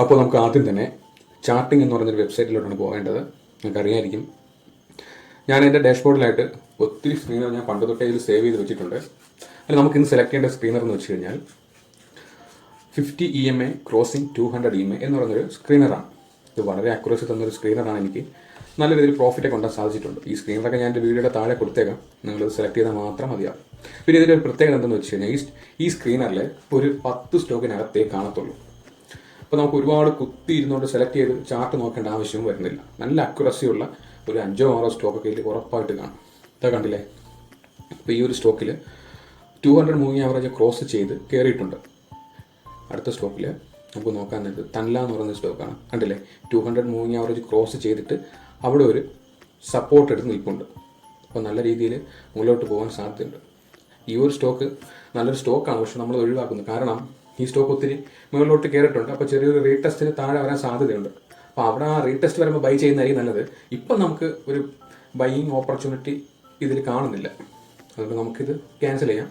അപ്പോൾ നമുക്ക് ആദ്യം തന്നെ ചാർട്ടിംഗ് എന്ന് പറഞ്ഞൊരു വെബ്സൈറ്റിലോട്ടാണ് പോകേണ്ടത്. നിങ്ങൾക്കറിയായിരിക്കും, ഞാൻ എൻ്റെ ഡാഷ്ബോർഡിലായിട്ട് ഒത്തിരി സ്ക്രീനർ ഞാൻ പണ്ട് തൊട്ടേ ഇതിൽ സേവ് ചെയ്ത് വെച്ചിട്ടുണ്ട്. അതിൽ നമുക്കിന്ന് സെലക്ട് ചെയ്യേണ്ട സ്ക്രീനർ എന്ന് വെച്ച് കഴിഞ്ഞാൽ 50 EMA ക്രോസിംഗ് 200 EMA എന്ന് പറയുന്നൊരു സ്ക്രീനറാണ്. ഇത് വളരെ അക്യുറസി തന്നൊരു സ്ക്രീനറാണ്. എനിക്ക് നല്ല രീതിയിൽ പ്രോഫിറ്റൊക്കെ ഉണ്ടാകാൻ സാധിച്ചിട്ടുണ്ട്. ഈ സ്ക്രീനറൊക്കെ ഞാൻ എൻ്റെ വീഡിയോയുടെ താഴെ കൊടുത്തേക്കാം, നിങ്ങളിത് സെലക്ട് ചെയ്താൽ മാത്രം മതിയാവും. പിന്നെ ഇതിൻ്റെ ഒരു പ്രത്യേകത എന്തെന്ന് വെച്ച് കഴിഞ്ഞാൽ ഈ സ്ക്രീനറിൽ ഒരു 10 സ്റ്റോക്കിനകത്തേ കാണത്തുള്ളൂ. അപ്പോൾ നമുക്ക് ഒരുപാട് കുത്തി ഇരുന്നുകൊണ്ട് സെലക്ട് ചെയ്ത് ചാർട്ട് നോക്കേണ്ട ആവശ്യവും വരുന്നില്ല. നല്ല അക്യുറസിയുള്ള ഒരു 5-6 സ്റ്റോക്കൊക്കെ ഇതിൽ ഉറപ്പായിട്ട് കാണും. ഇതാ കണ്ടില്ലേ, ഇപ്പോൾ ഈ ഒരു സ്റ്റോക്കിൽ 200 മൂവിങ് ആവറേജ് ക്രോസ് ചെയ്ത് കയറിയിട്ടുണ്ട്. അടുത്ത സ്റ്റോക്കിൽ നമുക്ക് നോക്കാൻ നേരത്ത് തൻല എന്ന് പറയുന്ന സ്റ്റോക്കാണ്. കണ്ടില്ലേ, 200 മൂവിങ് ആവറേജ് ക്രോസ് ചെയ്തിട്ട് അവിടെ ഒരു സപ്പോർട്ട് എടുത്ത് നിൽപ്പുണ്ട്. അപ്പോൾ നല്ല രീതിയിൽ മുകളിലോട്ട് പോകാൻ സാധ്യതയുണ്ട്. ഈ ഒരു സ്റ്റോക്ക് നല്ലൊരു സ്റ്റോക്കാണ്, പക്ഷെ നമ്മൾ ഒഴിവാക്കുന്നു. കാരണം ഈ സ്റ്റോക്ക് ഒത്തിരി മുകളിലോട്ട് കയറിയിട്ടുണ്ട്. അപ്പോൾ ചെറിയൊരു റീടെസ്റ്റിന് താഴെ വരാൻ സാധ്യതയുണ്ട്. അപ്പോൾ അവിടെ ആ റീടെസ്റ്റ് വരുമ്പോൾ ബൈ ചെയ്യുന്നതായിരിക്കും നല്ലത്. ഇപ്പം നമുക്ക് ഒരു ബൈയിങ് ഓപ്പർച്യൂണിറ്റി ഇതിൽ കാണുന്നില്ല, അതുകൊണ്ട് നമുക്കിത് ക്യാൻസൽ ചെയ്യാം.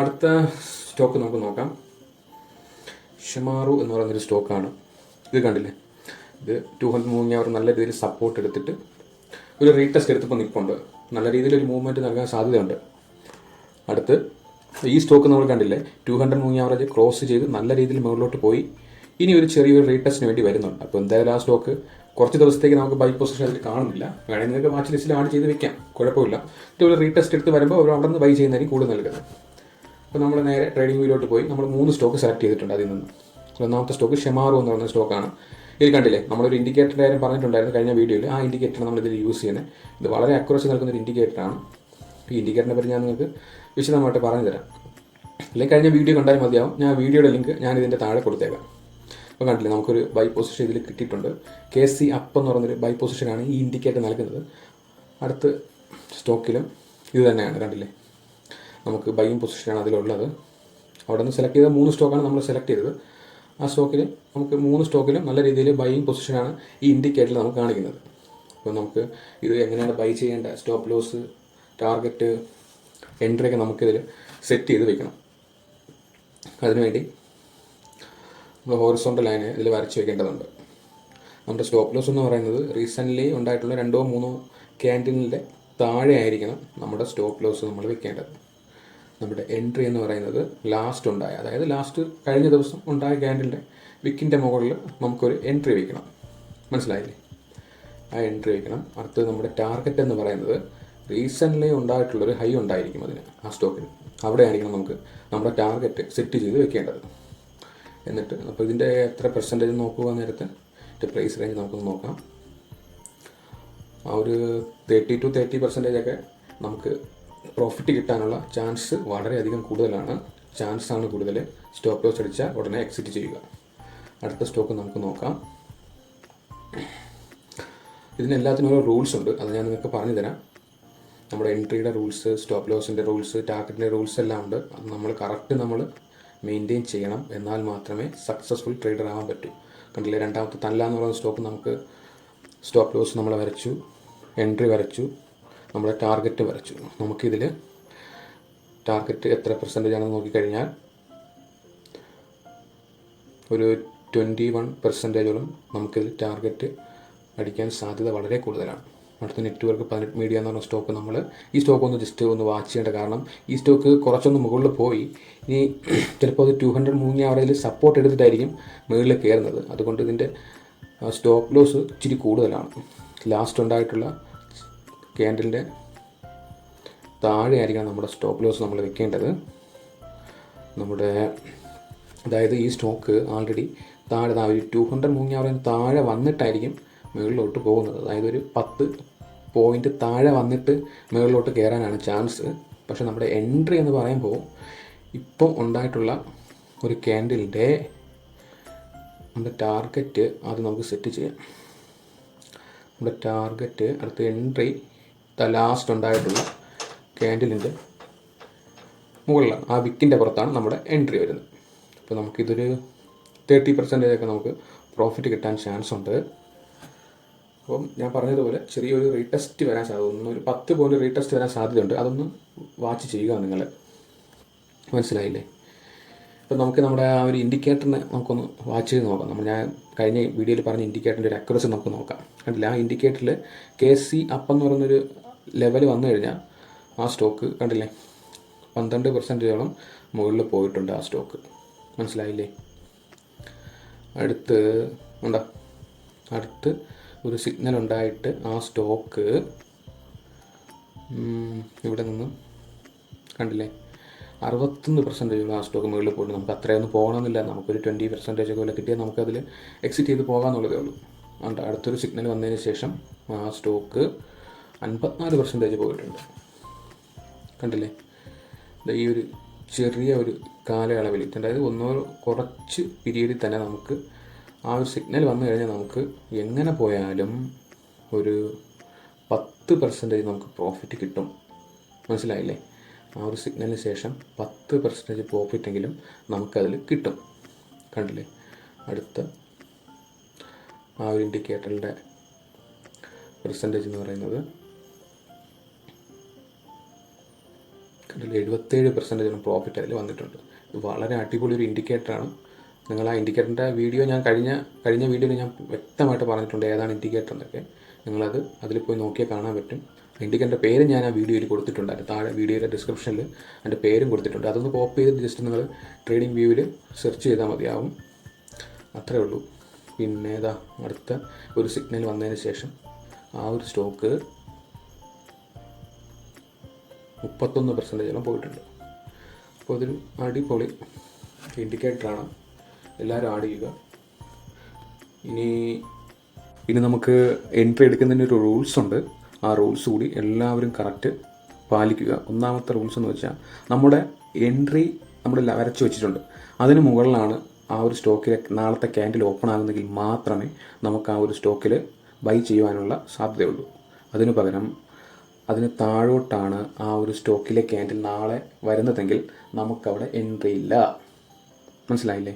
അടുത്ത സ്റ്റോക്ക് നമുക്ക് നോക്കാം. ഷിമാറു എന്ന് പറയുന്നൊരു സ്റ്റോക്കാണ്. ഇത് കണ്ടില്ലേ, ഇത് 200 മൂവിങ് അവർ നല്ല രീതിയിൽ സപ്പോർട്ട് എടുത്തിട്ട് ഒരു റീടെസ്റ്റ് എടുത്തപ്പോൾ നിൽപ്പുണ്ട്. നല്ല രീതിയിൽ ഒരു മൂവ്മെൻറ്റ് നൽകാൻ സാധ്യതയുണ്ട്. അടുത്ത് ഈ സ്റ്റോക്ക് നമ്മൾ കണ്ടില്ലേ, 200 മൂവിങ് ആവറേജ് ക്രോസ് ചെയ്ത് നല്ല രീതിയിൽ മുകളിലോട്ട് പോയി ഇനി ഒരു ചെറിയൊരു റീടെസ്റ്റിന് വേണ്ടി വരുന്നുണ്ട്. അപ്പോൾ എന്തായാലും ആ സ്റ്റോക്ക് കുറച്ച് ദിവസത്തേക്ക് നമുക്ക് ബൈ പൊസിഷൻ അതിൽ കാണുന്നില്ല. വേണമെങ്കിൽ നിങ്ങൾക്ക് വാച്ച് ലിസ്റ്റിൽ ആഡ് ചെയ്ത് വെക്കാം, കുഴപ്പമില്ല. എന്നിട്ട് ഒരു റീടെസ്റ്റ് എടുത്ത് വരുമ്പോൾ അവർ അവിടെ നിന്ന് ബൈ ചെയ്യുന്നതായിരിക്കും കൂടുതൽ നൽകുന്നത്. അപ്പോൾ നമ്മൾ നേരെ ട്രേഡിംഗ് വ്യൂയിലോട്ട് പോയി നമ്മൾ 3 സ്റ്റോക്ക് സെലക്ട് ചെയ്തിട്ടുണ്ട്. അതിൽ നിന്ന് ഒന്നാമത്തെ സ്റ്റോക്ക് ഷിമാറു എന്ന് പറയുന്ന സ്റ്റോക്കാണ്. ഇത് കണ്ടില്ലേ, നമ്മളൊരു ഇൻഡിക്കേറ്ററിൻ്റെ കാര്യം പറഞ്ഞിട്ടുണ്ടായിരുന്നു കഴിഞ്ഞ വീഡിയോയിൽ. ആ ഇൻഡിക്കേറ്റർ നമ്മളിതിൽ യൂസ് ചെയ്യുന്നത്. ഇത് വളരെ അക്യുറസി നൽകുന്നൊരു ഇൻഡിക്കേറ്ററാണ്. ഈ ഇൻഡിക്കേറ്ററിനെ പറ്റി ഞാൻ നിങ്ങൾക്ക് വിശദമായിട്ട് പറഞ്ഞു തരാം. അല്ലെങ്കിൽ കഴിഞ്ഞ വീഡിയോ കണ്ടാൽ മതിയാവും. ഞാൻ വീഡിയോയുടെ ലിങ്ക് ഞാൻ ഇതിൻ്റെ താഴെ കൊടുത്തേക്കാം. അപ്പോൾ കണ്ടില്ലേ, നമുക്കൊരു ബൈ പൊസിഷൻ ഇതിൽ കിട്ടിയിട്ടുണ്ട്. KC അപ്പ് എന്ന് പറയുന്നൊരു ബൈ പൊസിഷനാണ് ഈ ഇൻഡിക്കേറ്റർ നൽകുന്നത്. അടുത്ത സ്റ്റോക്കിലും ഇത് തന്നെയാണ്. കണ്ടില്ലേ, നമുക്ക് ബൈയിങ് പൊസിഷനാണ് അതിലുള്ളത്. അവിടെ നിന്ന് സെലക്ട് ചെയ്ത 3 സ്റ്റോക്കാണ് നമ്മൾ സെലക്ട് ചെയ്തത്. ആ സ്റ്റോക്കിൽ നമുക്ക് 3 സ്റ്റോക്കിലും നല്ല രീതിയിൽ ബൈയിങ് പൊസിഷനാണ് ഈ ഇൻഡിക്കേറ്ററിൽ നമുക്ക് കാണിക്കുന്നത്. അപ്പോൾ നമുക്ക് ഇത് എങ്ങനെയാണ് ബൈ ചെയ്യേണ്ട, സ്റ്റോപ്പ് ലോസ്, ടാർഗറ്റ്, എൻട്രി ഒക്കെ നമുക്കിതിൽ സെറ്റ് ചെയ്ത് വെക്കണം. അതിനുവേണ്ടി നമ്മൾ ഹോറിസോണ്ടൽ ലൈന് ഇതിൽ വരച്ച് വെക്കേണ്ടതുണ്ട്. നമ്മുടെ സ്റ്റോപ്പ് ലോസ് എന്ന് പറയുന്നത് റീസെൻ്റ്ലി ഉണ്ടായിട്ടുള്ള 2-3 ക്യാൻഡിലിൻ്റെ താഴെ ആയിരിക്കണം നമ്മുടെ സ്റ്റോപ്പ് ലോസ് നമ്മൾ വെക്കേണ്ടത്. നമ്മുടെ എൻട്രി എന്ന് പറയുന്നത് ലാസ്റ്റ് ഉണ്ടായ, അതായത് ലാസ്റ്റ് കഴിഞ്ഞ ദിവസം ഉണ്ടായ ക്യാൻഡിലിൻ്റെ വിക്കിൻ്റെ മുകളിൽ നമുക്കൊരു എൻട്രി വയ്ക്കണം. മനസ്സിലായില്ലേ, ആ എൻട്രി വയ്ക്കണം. അടുത്തത് നമ്മുടെ ടാർഗറ്റ് എന്ന് പറയുന്നത് റീസെൻ്റ്ലി ഉണ്ടായിട്ടുള്ളൊരു ഹൈ ഉണ്ടായിരിക്കും അതിന്, ആ സ്റ്റോക്കിന്. അവിടെ ആയിരിക്കണം നമുക്ക് നമ്മുടെ ടാർഗറ്റ് സെറ്റ് ചെയ്ത് വെക്കേണ്ടത്. എന്നിട്ട് അപ്പോൾ ഇതിൻ്റെ എത്ര പെർസെൻറ്റേജ് നോക്കുക നേരത്തെ ഇതിൻ്റെ പ്രൈസ് റേഞ്ച് നമുക്കൊന്ന് നോക്കാം. ആ ഒരു 30% ഒക്കെ നമുക്ക് പ്രോഫിറ്റ് കിട്ടാനുള്ള ചാൻസ് വളരെയധികം കൂടുതലാണ്. ചാൻസാണ് കൂടുതൽ. സ്റ്റോപ്പ് ലോസ് അടിച്ചാൽ ഉടനെ എക്സിറ്റ് ചെയ്യുക. അടുത്ത സ്റ്റോക്ക് നമുക്ക് നോക്കാം. ഇതിനെല്ലാത്തിനും ഓരോ റൂൾസ് ഉണ്ട്, അത് ഞാൻ നിങ്ങൾക്ക് പറഞ്ഞു തരാം. നമ്മുടെ എൻട്രിയുടെ റൂൾസ്, സ്റ്റോപ്പ് ലോസിൻ്റെ റൂൾസ്, ടാർഗറ്റിൻ്റെ റൂൾസ് എല്ലാം ഉണ്ട്. അത് നമ്മൾ കറക്റ്റ് നമ്മൾ മെയിൻറ്റെയിൻ ചെയ്യണം. എന്നാൽ മാത്രമേ സക്സസ്ഫുൾ ട്രേഡർ ആവാൻ പറ്റൂ. കണ്ടില്ലേ, രണ്ടാമത്തെ തൻല എന്ന് പറയുന്ന സ്റ്റോക്ക് നമുക്ക് സ്റ്റോപ്പ് ലോസ് നമ്മൾ വരച്ചു, എൻട്രി വരച്ചു, നമ്മുടെ ടാർഗറ്റ് വരച്ചു. നമുക്കിതിൽ ടാർഗറ്റ് എത്ര പെർസെൻറ്റേജ് ആണെന്ന് നോക്കിക്കഴിഞ്ഞാൽ ഒരു 21%ഓളം നമുക്കിതിൽ ടാർഗറ്റ് അടിക്കാൻ സാധ്യത വളരെ കൂടുതലാണ്. അടുത്ത നെറ്റ്വർക്ക് 18 മീഡിയ എന്ന് പറഞ്ഞ സ്റ്റോക്ക്, നമ്മൾ ഈ സ്റ്റോക്ക് ഒന്ന് ജസ്റ്റ് ഒന്ന് വാച്ച് ചെയ്യേണ്ട. കാരണം ഈ സ്റ്റോക്ക് കുറച്ചൊന്ന് മുകളിൽ പോയി ഇനി ചിലപ്പോൾ അത് 200 മൂവിങ് ആവറേജിൽ സപ്പോർട്ട് എടുത്തിട്ടായിരിക്കും മുകളിൽ കയറുന്നത്. അതുകൊണ്ട് ഇതിൻ്റെ സ്റ്റോപ്പ് ലോസ് ഇച്ചിരി കൂടുതലാണ്. ലാസ്റ്റ് ഉണ്ടായിട്ടുള്ള ക്യാൻഡിലിൻ്റെ താഴെ ആയിരിക്കണം നമ്മുടെ സ്റ്റോപ്പ് ലോസ് നമ്മൾ വെക്കേണ്ടത്. നമ്മുടെ അതായത് ഈ സ്റ്റോക്ക് ആൾറെഡി താഴെ 200 മൂവിങ് ആവറേജ് താഴെ വന്നിട്ടായിരിക്കും മുകളിലോട്ട് പോകുന്നത്. അതായത് ഒരു 10 പോയിൻ്റ് താഴെ വന്നിട്ട് മുകളിലോട്ട് കയറാനാണ് ചാൻസ്. പക്ഷേ നമ്മുടെ എൻട്രി എന്ന് പറയുമ്പോൾ ഇപ്പം ഉണ്ടായിട്ടുള്ള ഒരു ക്യാൻഡിലിൻ്റെ നമ്മുടെ ടാർഗറ്റ് അത് നമുക്ക് സെറ്റ് ചെയ്യാം. നമ്മുടെ ടാർഗറ്റ് അടുത്ത എൻട്രി ലാസ്റ്റ് ഉണ്ടായിട്ടുള്ള ക്യാൻഡിലിൻ്റെ മുകളിലാണ്, ആ വിക്കിൻ്റെ പുറത്താണ് നമ്മുടെ എൻട്രി വരുന്നത്. അപ്പോൾ നമുക്കിതൊരു 30% ഒക്കെ നമുക്ക് പ്രോഫിറ്റ് കിട്ടാൻ ചാൻസ് ഉണ്ട്. അപ്പം ഞാൻ പറഞ്ഞതുപോലെ ചെറിയൊരു റീടെസ്റ്റ് വരാൻ സാധ്യത, ഒരു 10 പോയിൻ്റ് റീടെസ്റ്റ് വരാൻ സാധ്യതയുണ്ട്. അതൊന്ന് വാച്ച് ചെയ്യുക നിങ്ങൾ. മനസ്സിലായില്ലേ? ഇപ്പം നമുക്ക് നമ്മുടെ ആ ഒരു ഇൻഡിക്കേറ്ററിനെ നമുക്കൊന്ന് വാച്ച് ചെയ്ത് നോക്കാം. ഞാൻ കഴിഞ്ഞ വീഡിയോയിൽ പറഞ്ഞ ഇൻഡിക്കേറ്ററിൻ്റെ ഒരു അക്യുറസി നമുക്ക് നോക്കാം. കണ്ടില്ല, ആ ഇൻഡിക്കേറ്ററിൽ KC അപ്പ് എന്ന് പറയുന്നൊരു ലെവൽ വന്നു കഴിഞ്ഞാൽ ആ സ്റ്റോക്ക് കണ്ടില്ലേ 12% മുകളിൽ പോയിട്ടുണ്ട് ആ സ്റ്റോക്ക്. മനസ്സിലായില്ലേ? അടുത്ത് ഒരു സിഗ്നൽ ഉണ്ടായിട്ട് ആ സ്റ്റോക്ക് ഇവിടെ നിന്ന് കണ്ടില്ലേ 61% ആ സ്റ്റോക്ക് മുകളിൽ പോയിട്ട് നമുക്ക് അത്രയൊന്നും പോകണമെന്നില്ല. നമുക്കൊരു 20% പോലെ കിട്ടിയാൽ നമുക്കതിൽ എക്സിറ്റ് ചെയ്ത് പോകാമെന്നുള്ളതേ ഉള്ളൂ. അടുത്തൊരു സിഗ്നൽ വന്നതിന് ശേഷം ആ സ്റ്റോക്ക് 54% പോയിട്ടുണ്ട്. കണ്ടില്ലേ? ഈ ഒരു ചെറിയ ഒരു കാലയളവിൽ, അതായത് കുറച്ച് പീരീഡിൽ തന്നെ നമുക്ക് ആ ഒരു സിഗ്നൽ വന്നു കഴിഞ്ഞാൽ നമുക്ക് എങ്ങനെ പോയാലും ഒരു 10% നമുക്ക് പ്രോഫിറ്റ് കിട്ടും. മനസ്സിലായില്ലേ? ആ ഒരു സിഗ്നലിന് ശേഷം 10% പ്രോഫിറ്റെങ്കിലും നമുക്കതിൽ കിട്ടും. കണ്ടില്ലേ? അടുത്ത ആ ഒരു ഇൻഡിക്കേറ്ററിൻ്റെ പെർസെൻറ്റേജ് എന്ന് പറയുന്നത് കണ്ടില്ലേ 77% പ്രോഫിറ്റ് അതിൽ വന്നിട്ടുണ്ട്. ഇത് വളരെ അടിപൊളി ഒരു ഇൻഡിക്കേറ്ററാണ്. നിങ്ങൾ ആ ഇൻഡിക്കേറ്ററിൻ്റെ വീഡിയോ ഞാൻ കഴിഞ്ഞ വീഡിയോയിൽ ഞാൻ വ്യക്തമായിട്ട് പറഞ്ഞിട്ടുണ്ട് ഏതാണ് ഇൻഡിക്കേറ്റർ എന്നൊക്കെ. നിങ്ങളത് അതിൽ പോയി നോക്കിയാൽ കാണാൻ പറ്റും. ഇൻഡിക്കേറ്ററിൻ്റെ പേര് ഞാൻ ആ വീഡിയോയിൽ കൊടുത്തിട്ടുണ്ട്. അതിൻ്റെ താഴെ വീഡിയോയുടെ ഡിസ്ക്രിപ്ഷനിൽ അതിൻ്റെ പേരും കൊടുത്തിട്ടുണ്ട്. അതൊന്ന് കോപ്പി ചെയ്ത് ജസ്റ്റ് നിങ്ങൾ ട്രേഡിംഗ് വ്യൂവിൽ സെർച്ച് ചെയ്താൽ മതിയാവും. അത്രേ ഉള്ളൂ. പിന്നെ അടുത്ത ഒരു സിഗ്നൽ വന്നതിന് ശേഷം ആ ഒരു സ്റ്റോക്ക് 31% പോയിട്ടുണ്ട്. അപ്പോൾ അതൊരു അടിപൊളി ഇൻഡിക്കേറ്ററാണ്. എല്ലാവരും ആഡ് ചെയ്യുക. ഇനി നമുക്ക് എൻട്രി എടുക്കുന്നതിന് ഒരു റൂൾസ് ഉണ്ട്. ആ റൂൾസ് കൂടി എല്ലാവരും കറക്റ്റ് പാലിക്കുക. ഒന്നാമത്തെ റൂൾസ് എന്ന് വെച്ചാൽ നമ്മുടെ എൻട്രി നമ്മൾ വരച്ച് വെച്ചിട്ടുണ്ട്. അതിന് മുകളിലാണ് ആ ഒരു സ്റ്റോക്കിൽ നാളത്തെ ക്യാൻഡിൽ ഓപ്പൺ ആകുന്നെങ്കിൽ മാത്രമേ നമുക്ക് ആ ഒരു സ്റ്റോക്കിൽ ബൈ ചെയ്യുവാനുള്ള സാധ്യതയുള്ളൂ. അതിനു പകരം അതിന് താഴോട്ടാണ് ആ ഒരു സ്റ്റോക്കിലെ ക്യാൻഡിൽ നാളെ വരുന്നതെങ്കിൽ നമുക്കവിടെ എൻട്രി ഇല്ല. മനസ്സിലായില്ലേ?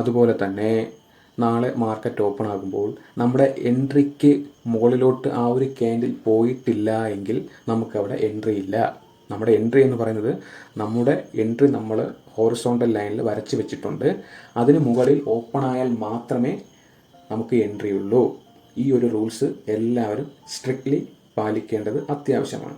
അതുപോലെ തന്നെ നാളെ മാർക്കറ്റ് ഓപ്പൺ ആകുമ്പോൾ നമ്മുടെ എൻട്രിക്ക് മുകളിലോട്ട് ആ ഒരു ക്യാൻഡിൽ പോയിട്ടില്ല എങ്കിൽ നമുക്കവിടെ എൻട്രി ഇല്ല. നമ്മുടെ എൻട്രി എന്ന് പറയുന്നത് നമ്മൾ ഹോറിസോണ്ടൽ ലൈനിൽ വരച്ച് വെച്ചിട്ടുണ്ട്. അതിന് മുകളിൽ ഓപ്പൺ ആയാൽ മാത്രമേ നമുക്ക് എൻട്രി ഉള്ളൂ. ഈ ഒരു റൂൾസ് എല്ലാവരും സ്ട്രിക്ട്ലി പാലിക്കേണ്ടത് അത്യാവശ്യമാണ്.